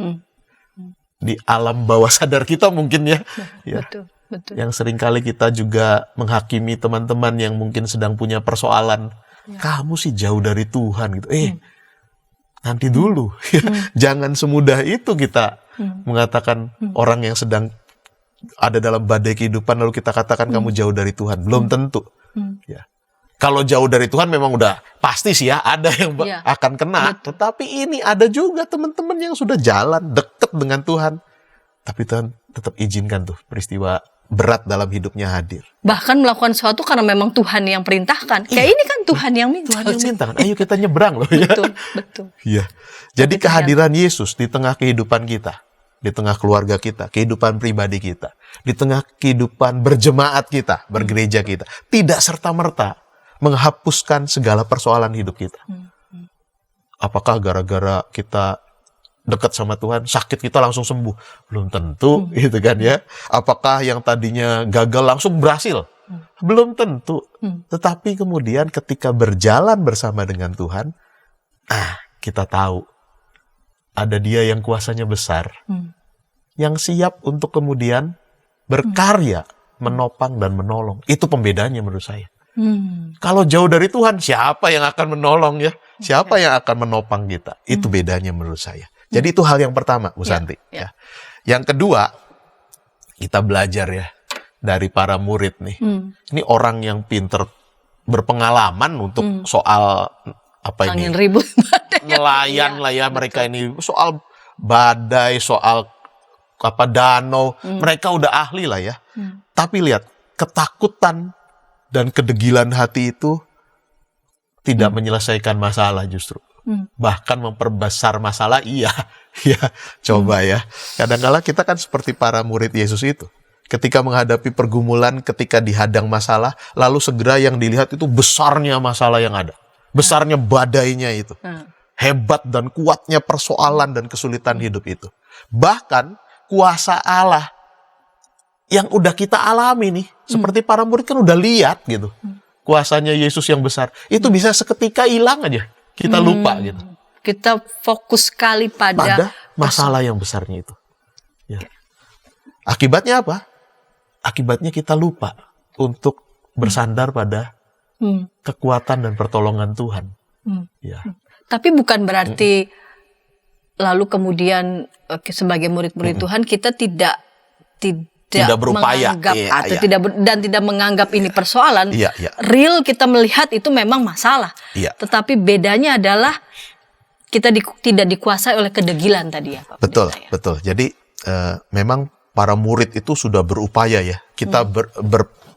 alam bawah sadar kita mungkin ya. Betul. Yang seringkali kita juga menghakimi teman-teman yang mungkin sedang punya persoalan. Kamu sih jauh dari Tuhan gitu. Nanti dulu. Jangan semudah itu kita mengatakan orang yang sedang ada dalam badai kehidupan lalu kita katakan kamu jauh dari Tuhan. Belum tentu. Ya. Kalau jauh dari Tuhan memang udah pasti sih ya, ada yang akan kena. Tetapi ini ada juga teman-teman yang sudah jalan dekat dengan Tuhan. Tapi Tuhan tetap izinkan tuh peristiwa berat dalam hidupnya hadir. Bahkan melakukan sesuatu karena memang Tuhan yang perintahkan. Kayak ini kan Tuhan yang minta. Tuhan yang minta kan, ayo kita nyebrang loh ya. Betul, betul. Iya. Jadi kehadiran Yesus di tengah kehidupan kita, di tengah keluarga kita, kehidupan pribadi kita, di tengah kehidupan berjemaat kita, bergereja kita, tidak serta-merta menghapuskan segala persoalan hidup kita. Apakah gara-gara kita dekat sama Tuhan, sakit kita langsung sembuh? Belum tentu, gitu kan ya. Apakah yang tadinya gagal langsung berhasil? Belum tentu. Tetapi kemudian ketika berjalan bersama dengan Tuhan, kita tahu ada Dia yang kuasanya besar, yang siap untuk kemudian berkarya, menopang dan menolong. Itu pembedanya menurut saya. Kalau jauh dari Tuhan, siapa yang akan menolong ya? Siapa yang akan menopang kita? Itu bedanya menurut saya. Jadi itu hal yang pertama, Bu Santi. Ya. Yang kedua, kita belajar ya dari para murid nih. Ini orang yang pinter berpengalaman untuk soal apa ini? Angin ribut. Nelayan lah ya mereka ini. Soal badai, soal danau. Mereka udah ahli lah ya. Tapi lihat, ketakutan dan kedegilan hati itu tidak menyelesaikan masalah justru. Bahkan memperbesar masalah, iya. Ya, coba ya. Kadang-kala kita kan seperti para murid Yesus itu. Ketika menghadapi pergumulan, ketika dihadang masalah, lalu segera yang dilihat itu besarnya masalah yang ada. Besarnya badainya itu. Hebat dan kuatnya persoalan dan kesulitan hidup itu. Bahkan kuasa Allah yang udah kita alami nih, seperti para murid kan udah lihat gitu. Kuasanya Yesus yang besar, itu bisa seketika hilang aja. Kita lupa gitu. Kita fokus sekali pada masalah yang besarnya itu. Ya. Akibatnya apa? Akibatnya kita lupa untuk bersandar pada kekuatan dan pertolongan Tuhan. Ya. Tapi bukan berarti lalu kemudian sebagai murid-murid Tuhan kita tidak berupaya menganggap atau tidak menganggap ini persoalan. Real kita melihat itu memang masalah. Tetapi bedanya adalah kita tidak dikuasai oleh kedegilan tadi ya Pak. Betul. Jadi memang para murid itu sudah berupaya ya. Kita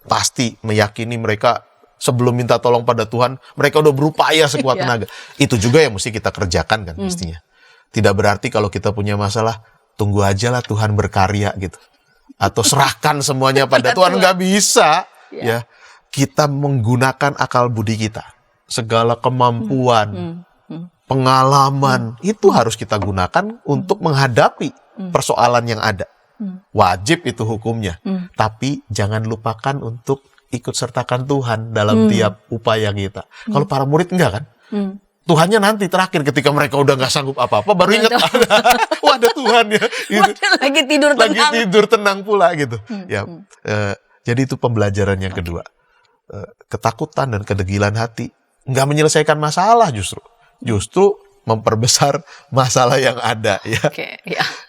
pasti meyakini mereka sebelum minta tolong pada Tuhan, mereka udah berupaya sekuat tenaga. Itu juga yang mesti kita kerjakan kan mestinya. Tidak berarti kalau kita punya masalah, tunggu aja lah Tuhan berkarya gitu. Atau serahkan semuanya pada Tuhan, nggak bisa. Ya, kita menggunakan akal budi kita, segala kemampuan, pengalaman itu harus kita gunakan untuk menghadapi persoalan yang ada. Wajib itu hukumnya, tapi jangan lupakan untuk ikut sertakan Tuhan dalam tiap upaya kita. Kalau para murid enggak kan? Tuhannya nanti terakhir ketika mereka udah nggak sanggup apa-apa baru ingat wah ada Tuhan ya. Lagi tidur tenang pula gitu. Jadi itu pembelajaran yang kedua. Ketakutan dan kedegilan hati nggak menyelesaikan masalah justru memperbesar masalah yang ada ya.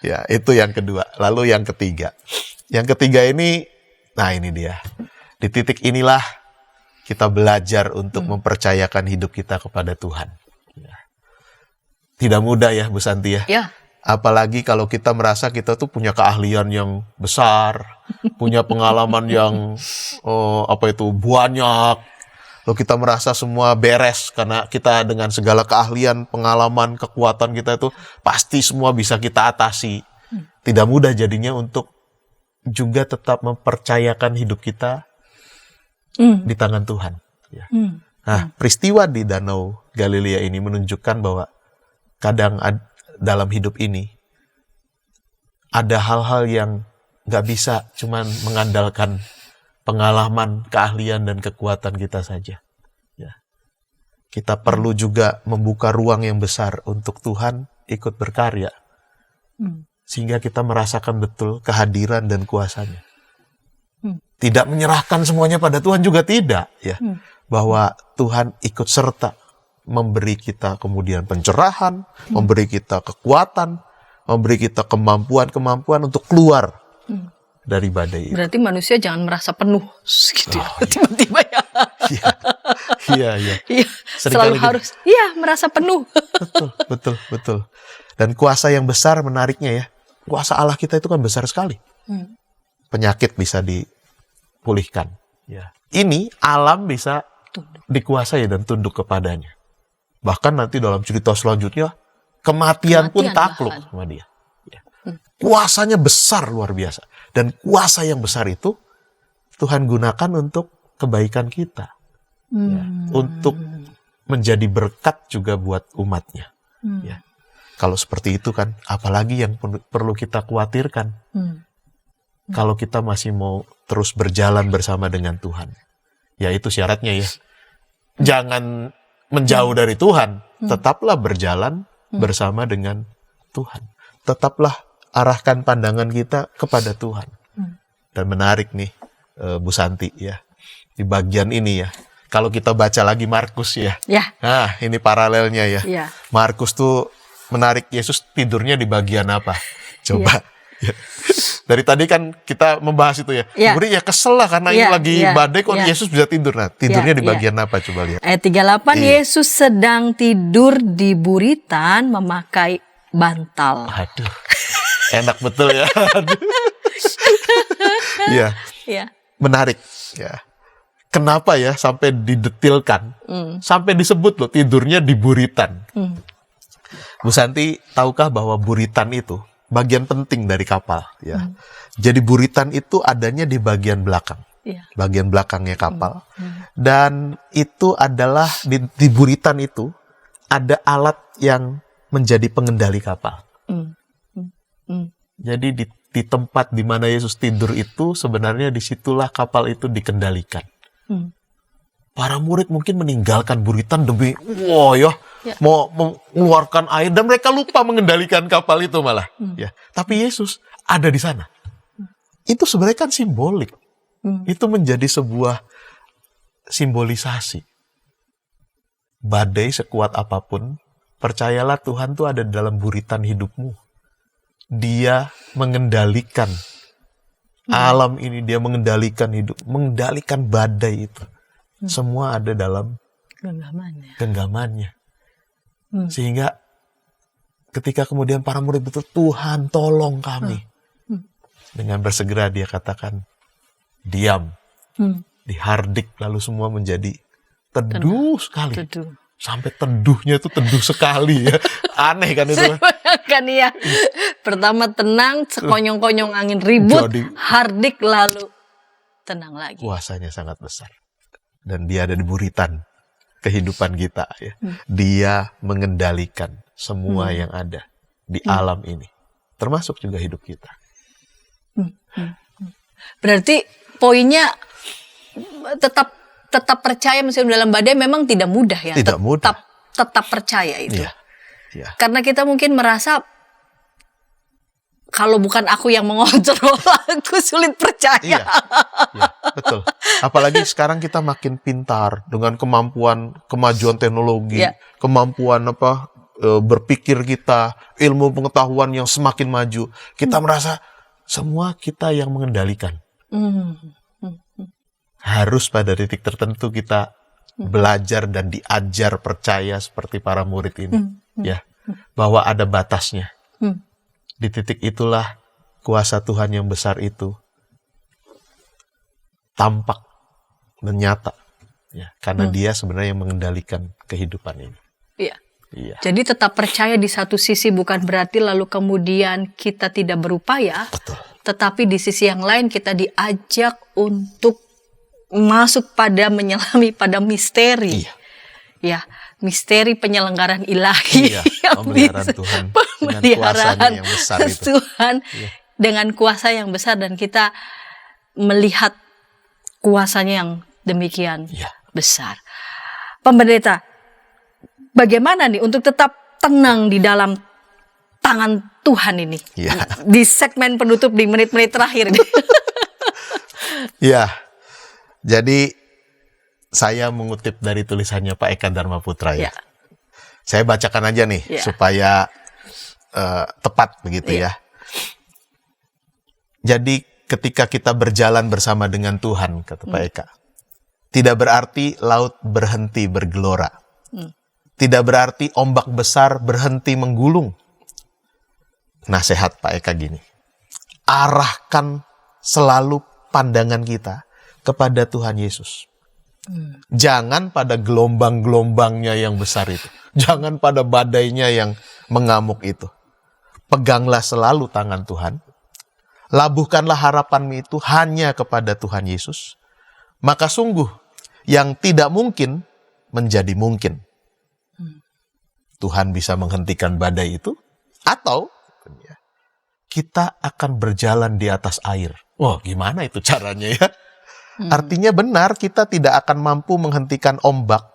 Ya itu yang kedua. Lalu yang ketiga. Yang ketiga ini, nah ini dia. Di titik inilah kita belajar untuk mempercayakan hidup kita kepada Tuhan. Tidak mudah ya Bu Santi ya. Apalagi kalau kita merasa kita tuh punya keahlian yang besar, punya pengalaman yang banyak. Lalu kita merasa semua beres karena kita dengan segala keahlian, pengalaman, kekuatan kita itu pasti semua bisa kita atasi. Tidak mudah jadinya untuk juga tetap mempercayakan hidup kita di tangan Tuhan. Nah, peristiwa di Danau Galilea ini menunjukkan bahwa kadang dalam hidup ini ada hal-hal yang nggak bisa cuman mengandalkan pengalaman, keahlian, dan kekuatan kita saja. Ya. Kita perlu juga membuka ruang yang besar untuk Tuhan ikut berkarya. Sehingga kita merasakan betul kehadiran dan kuasanya. Tidak menyerahkan semuanya pada Tuhan juga tidak. Ya. Bahwa Tuhan ikut serta memberi kita kemudian pencerahan, memberi kita kekuatan, memberi kita kemampuan untuk keluar dari badai itu. Berarti manusia jangan merasa penuh gitu tiba-tiba ya. Iya. Selalu harus merasa penuh. Betul. Dan kuasa yang besar menariknya ya. Kuasa Allah kita itu kan besar sekali. Penyakit bisa dipulihkan. Ya. Ini alam bisa dikuasai dan tunduk kepadanya. Bahkan nanti dalam cerita selanjutnya, kematian pun takluk bahkan sama dia. Ya. Kuasanya besar, luar biasa. Dan kuasa yang besar itu Tuhan gunakan untuk kebaikan kita. Ya. Untuk menjadi berkat juga buat umatnya. Ya. Kalau seperti itu kan, apalagi yang perlu kita khawatirkan. Kalau kita masih mau terus berjalan bersama dengan Tuhan. Ya itu syaratnya ya. Jangan menjauh dari Tuhan. Tetaplah berjalan bersama dengan Tuhan. Tetaplah arahkan pandangan kita kepada Tuhan. Dan menarik nih, Bu Santi ya. Di bagian ini ya. Kalau kita baca lagi Markus ya. Nah, ini paralelnya ya. Markus tuh menarik, Yesus tidurnya di bagian apa? Coba. Ya. Dari tadi kan kita membahas itu ya. Kemudian ya kesel lah karena ini lagi badai kok Yesus bisa tidur. Nah, tidurnya di bagian apa? Coba lihat. Ayat 38, Yesus sedang tidur di buritan memakai bantal. Aduh. Enak betul ya. Iya. Menarik ya. Kenapa ya sampai didetilkan, sampai disebut loh tidurnya di buritan. Bu Santi, tahukah bahwa buritan itu bagian penting dari kapal? Ya. Jadi buritan itu adanya di bagian belakang, bagian belakangnya kapal. Dan itu adalah di buritan itu ada alat yang menjadi pengendali kapal. Jadi di tempat di mana Yesus tidur itu sebenarnya disitulah kapal itu dikendalikan. Para murid mungkin meninggalkan buritan demi mau mengeluarkan air dan mereka lupa mengendalikan kapal itu malah. Ya, tapi Yesus ada di sana. Itu sebenarnya kan simbolik. Itu menjadi sebuah simbolisasi. Badai sekuat apapun, percayalah Tuhan tuh ada dalam buritan hidupmu. Dia mengendalikan alam ini, dia mengendalikan hidup, mengendalikan badai itu. Semua ada dalam genggamannya. Sehingga ketika kemudian para murid itu, Tuhan tolong kami. Dengan bersegera dia katakan, diam. Dihardik, lalu semua menjadi teduh sekali. Sampai teduhnya itu teduh sekali ya. Aneh kan itu. Kan ya. Pertama tenang, sekonyong-konyong angin ribut, hardik lalu tenang lagi. Kuasanya sangat besar. Dan dia ada di buritan kehidupan kita ya. Dia mengendalikan semua yang ada di alam ini. Termasuk juga hidup kita. Berarti poinnya tetap percaya meskipun dalam badai memang tidak mudah ya. Tidak mudah. Tetap percaya itu. Iya. Karena kita mungkin merasa kalau bukan aku yang mengontrol, aku sulit percaya. Iya, betul. Apalagi sekarang kita makin pintar dengan kemajuan teknologi, kemampuan berpikir kita, ilmu pengetahuan yang semakin maju. Kita merasa semua kita yang mengendalikan. Harus pada titik tertentu kita belajar dan diajar percaya seperti para murid ini, ya, bahwa ada batasnya. Di titik itulah kuasa Tuhan yang besar itu tampak dan nyata, ya, karena Dia sebenarnya yang mengendalikan kehidupan ini. Iya. Jadi tetap percaya di satu sisi bukan berarti lalu kemudian kita tidak berupaya. Betul. Tetapi di sisi yang lain kita diajak untuk masuk pada menyelami pada misteri. Ya, misteri penyelenggaraan ilahi. Pemeliharaan Tuhan dengan kuasanya yang besar itu. Tuhan dengan kuasa yang besar dan kita melihat kuasanya yang demikian besar. Pendeta, bagaimana nih untuk tetap tenang di dalam tangan Tuhan ini? Di segmen penutup di menit-menit terakhir ini. Jadi saya mengutip dari tulisannya Pak Eka Dharma Putra ya. Saya bacakan aja nih supaya tepat begitu ya. Jadi ketika kita berjalan bersama dengan Tuhan, kata Pak Eka, tidak berarti laut berhenti bergelora. Tidak berarti ombak besar berhenti menggulung. Nasihat Pak Eka gini, arahkan selalu pandangan kita kepada Tuhan Yesus. Jangan pada gelombang-gelombangnya yang besar itu. Jangan pada badainya yang mengamuk itu. Peganglah selalu tangan Tuhan. Labuhkanlah harapanmu itu hanya kepada Tuhan Yesus. Maka sungguh yang tidak mungkin menjadi mungkin. Tuhan bisa menghentikan badai itu. Atau kita akan berjalan di atas air. Wah, gimana itu caranya ya? Artinya benar, kita tidak akan mampu menghentikan ombak.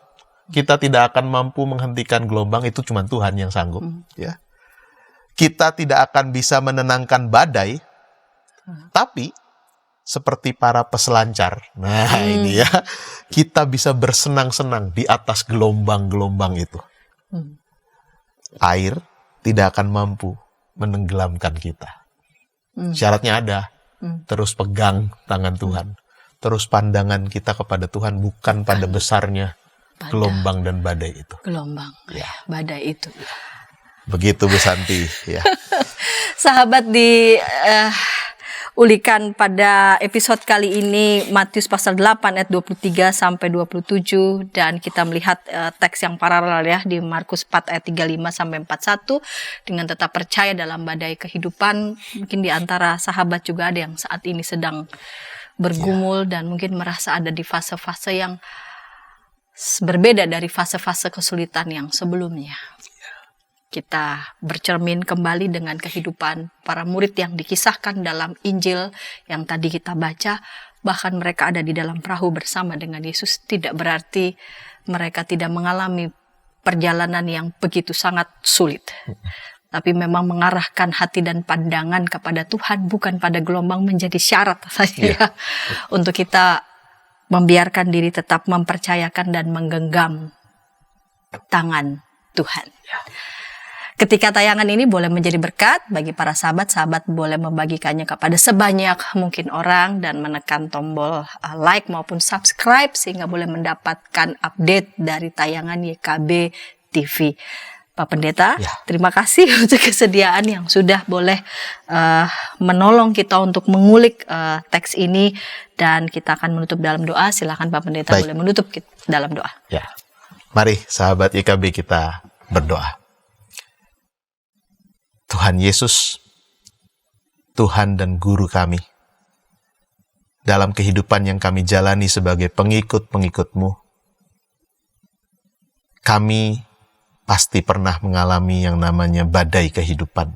Kita tidak akan mampu menghentikan gelombang, itu cuma Tuhan yang sanggup. Ya. Kita tidak akan bisa menenangkan badai, tapi seperti para peselancar. Nah ini ya, kita bisa bersenang-senang di atas gelombang-gelombang itu. Air tidak akan mampu menenggelamkan kita. Syaratnya ada, terus pegang tangan Tuhan. Terus pandangan kita kepada Tuhan bukan pada besarnya gelombang dan badai itu. Gelombang, Ya. badai itu. Begitu Bu Santi. Ya. Sahabat ulikan pada episode kali ini Matius pasal 8 ayat 23 sampai 27 dan kita melihat teks yang paralel ya di Markus 4 ayat 35 sampai 41 dengan tetap percaya dalam badai kehidupan. Mungkin di antara sahabat juga ada yang saat ini sedang bergumul dan mungkin merasa ada di fase-fase yang berbeda dari fase-fase kesulitan yang sebelumnya. Kita bercermin kembali dengan kehidupan para murid yang dikisahkan dalam Injil yang tadi kita baca. Bahkan mereka ada di dalam perahu bersama dengan Yesus. Tidak berarti mereka tidak mengalami perjalanan yang begitu sangat sulit. Tapi memang mengarahkan hati dan pandangan kepada Tuhan, bukan pada gelombang menjadi syarat saja untuk kita membiarkan diri tetap mempercayakan dan menggenggam tangan Tuhan. Ketika tayangan ini boleh menjadi berkat bagi para sahabat boleh membagikannya kepada sebanyak mungkin orang dan menekan tombol like maupun subscribe sehingga boleh mendapatkan update dari tayangan YKB TV. Pak Pendeta, terima kasih untuk kesediaan yang sudah boleh menolong kita untuk mengulik teks ini dan kita akan menutup dalam doa. Silakan Pak Pendeta boleh menutup dalam doa. Ya, mari sahabat YKB kita berdoa. Tuhan Yesus, Tuhan dan Guru kami, dalam kehidupan yang kami jalani sebagai pengikut-pengikut-Mu, kami pasti pernah mengalami yang namanya badai kehidupan.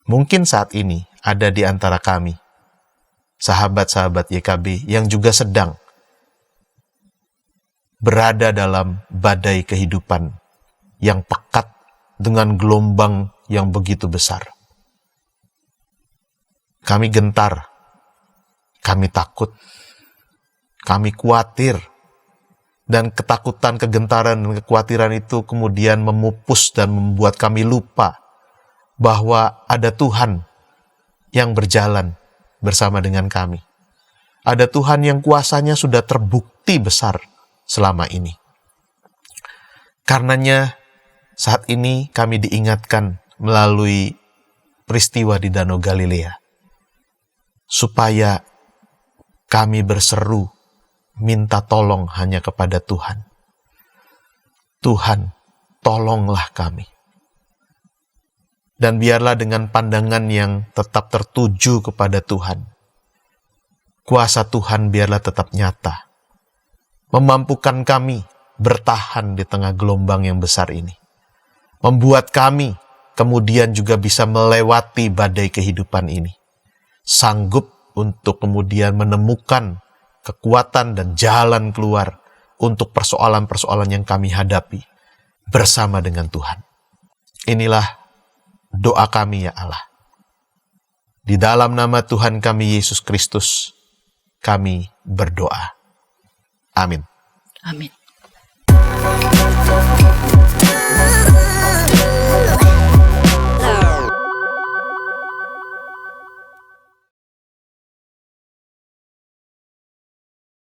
Mungkin saat ini ada di antara kami, sahabat-sahabat YKB yang juga sedang berada dalam badai kehidupan yang pekat dengan gelombang yang begitu besar. Kami gentar, kami takut, kami khawatir, dan ketakutan, kegentaran, dan kekhawatiran itu kemudian memupus dan membuat kami lupa bahwa ada Tuhan yang berjalan bersama dengan kami. Ada Tuhan yang kuasanya sudah terbukti besar selama ini. Karenanya, saat ini kami diingatkan melalui peristiwa di Danau Galilea, supaya kami berseru, minta tolong hanya kepada Tuhan. Tuhan, tolonglah kami. Dan biarlah dengan pandangan yang tetap tertuju kepada Tuhan, kuasa Tuhan biarlah tetap nyata, memampukan kami bertahan di tengah gelombang yang besar ini. Membuat kami kemudian juga bisa melewati badai kehidupan ini. Sanggup untuk kemudian menemukan kekuatan dan jalan keluar untuk persoalan-persoalan yang kami hadapi bersama dengan Tuhan. Inilah doa kami ya Allah. Di dalam nama Tuhan kami Yesus Kristus, kami berdoa. Amin. Amin.